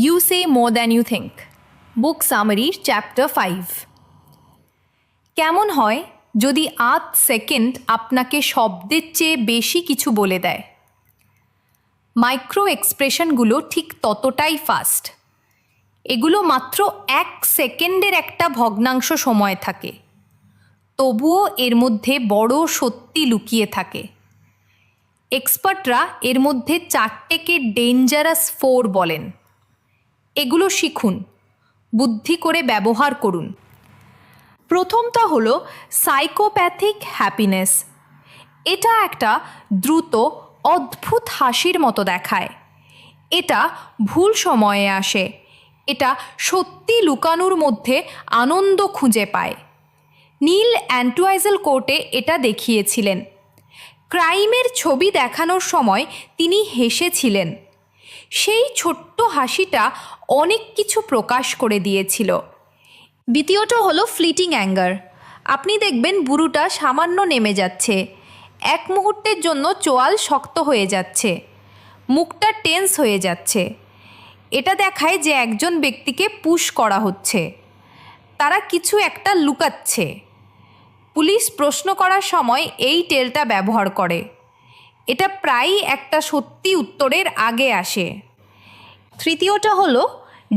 You say more than you think. Book summary, chapter 5. কেমন হয় যদি আধ সেকেন্ড আপনাকে শব্দের চেয়ে বেশি কিছু বলে দেয়? মাইক্রো এক্সপ্রেশনগুলো ঠিক ততটাই ফাস্ট। এগুলো মাত্র 1 সেকেন্ডের একটা ভগ্নাংশ সময় থাকে, তবুও এর মধ্যে বড় সত্যি লুকিয়ে থাকে। এক্সপার্টরা এর মধ্যে 4টেকে ডেঞ্জারাস 4 বলেন। এগুলো শিখুন, বুদ্ধি করে ব্যবহার করুন। প্রথমটা হলো সাইকোপ্যাথিক হ্যাপিনেস। এটা একটা দ্রুত অদ্ভুত হাসির মতো দেখায়। এটা ভুল সময়ে আসে। এটা সত্যি লুকানোর মধ্যে আনন্দ খুঁজে পায়। নীল অ্যান্টওয়াইজেল কোর্টে এটা দেখিয়েছিলেন। ক্রাইমের ছবি দেখানোর সময় তিনি হেসেছিলেন। সেই ছোট্ট হাসিটা অনেক কিছু প্রকাশ করে দিয়েছিল। দ্বিতীয়টা হলো ফ্লিটিং অ্যাঙ্গার। আপনি দেখবেন বুড়োটা সামান্য নেমে যাচ্ছে, এক মুহূর্তের জন্য চোয়াল শক্ত হয়ে যাচ্ছে, মুখটা টেন্স হয়ে যাচ্ছে। এটা দেখায় যে একজন ব্যক্তিকে পুশ করা হচ্ছে, তারা কিছু একটা লুকাচ্ছে। পুলিশ প্রশ্ন করার সময় এই টেলটা ব্যবহার করে। এটা প্রায়ই একটা সত্যি উত্তরের আগে আসে। তৃতীয়টা হলো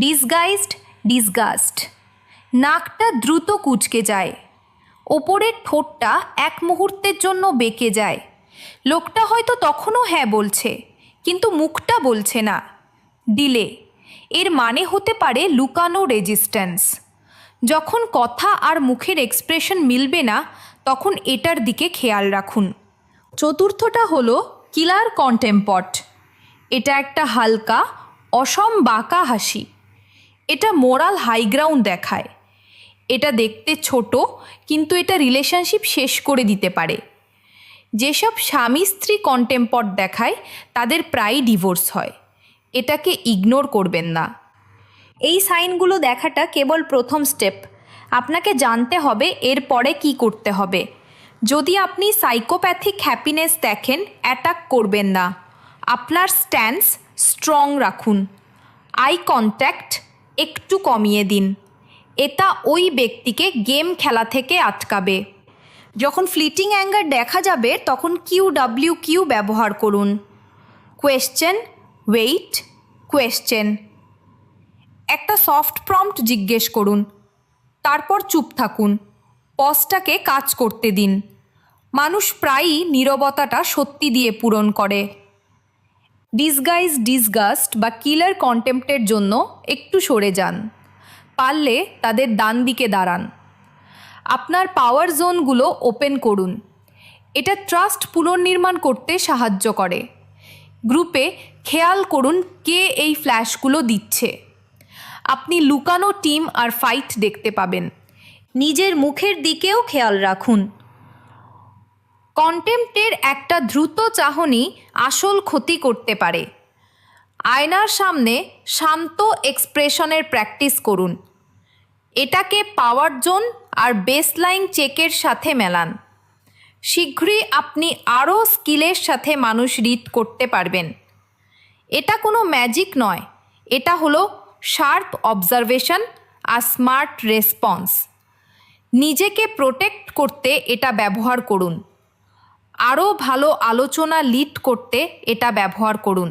ডিসগাইজড ডিসগাস্ট। নাকটা দ্রুত কুঁচকে যায়, ওপরের ঠোঁটটা এক মুহূর্তের জন্য বেঁকে যায়। লোকটা হয়তো তখনও হ্যাঁ বলছে, কিন্তু মুখটা বলছে না। ডিলে, এর মানে হতে পারে লুকানো রেজিস্ট্যান্স। যখন কথা আর মুখের এক্সপ্রেশন মিলবে না, তখন এটার দিকে খেয়াল রাখুন। চতুর্থটা হলো কিলার কন্টেম্পট। এটা একটা হালকা অসম বাঁকা হাসি। এটা মোরাল হাইগ্রাউন্ড দেখায়। এটা দেখতে ছোট, কিন্তু এটা রিলেশনশিপ শেষ করে দিতে পারে। যেসব স্বামী স্ত্রী কন্টেম্পট দেখায় তাদের প্রায়ই ডিভোর্স হয়। এটাকে ইগনোর করবেন না। এই সাইনগুলো দেখাটা কেবল প্রথম স্টেপ। আপনাকে জানতে হবে এর পরে কী করতে হবে। যদি আপনি সাইকোপ্যাথিক হ্যাপিনেস দেখেন, অ্যাটাক করবেন না। আপনার স্ট্যান্স স্ট্রং রাখুন। আই কন্ট্যাক্ট একটু কমিয়ে দিন। এটা ওই ব্যক্তিকে গেম খেলা থেকে আটকাবে। যখন ফ্লিটিং অ্যাঙ্গার দেখা যাবে, তখন QWQ ব্যবহার করুন। Question, wait, question. একটা সফট প্রম্পট জিজ্ঞেস করুন, তারপর চুপ থাকুন। পজটাকে কাজ করতে দিন। মানুষ প্রায়ই নীরবতাটা সত্যি দিয়ে পূরণ করে। ডিসগাইজ ডিসগাস্ট বা কিলার কন্টেম্পটের জন্য একটু সরে যান। পারলে তাদের ডান দিকে দাঁড়ান। আপনার পাওয়ার জোনগুলো ওপেন করুন। এটা ট্রাস্ট পুনর্নির্মাণ করতে সাহায্য করে। গ্রুপে খেয়াল করুন কে এই ফ্ল্যাশগুলো দিচ্ছে। আপনি লুকানো টিম আর ফাইট দেখতে পাবেন। নিজের মুখের দিকেও খেয়াল রাখুন। কন্টেম্পটের একটা দ্রুত চাহনি আসল ক্ষতি করতে পারে। আয়নার সামনে শান্ত এক্সপ্রেশনের প্র্যাকটিস করুন। এটাকে পাওয়ার জোন আর বেসলাইন চেকের সাথে মেলান। শীঘ্রই আপনি আরও স্কিলের সাথে মানুষ রিড করতে পারবেন। এটা কোনো ম্যাজিক নয়, এটা হলো শার্প অবজারভেশন আর স্মার্ট রেসপন্স। নিজেকে প্রোটেক্ট করতে এটা ব্যবহার করুন। আরও ভালো আলোচনা লিড করতে এটা ব্যবহার করুন।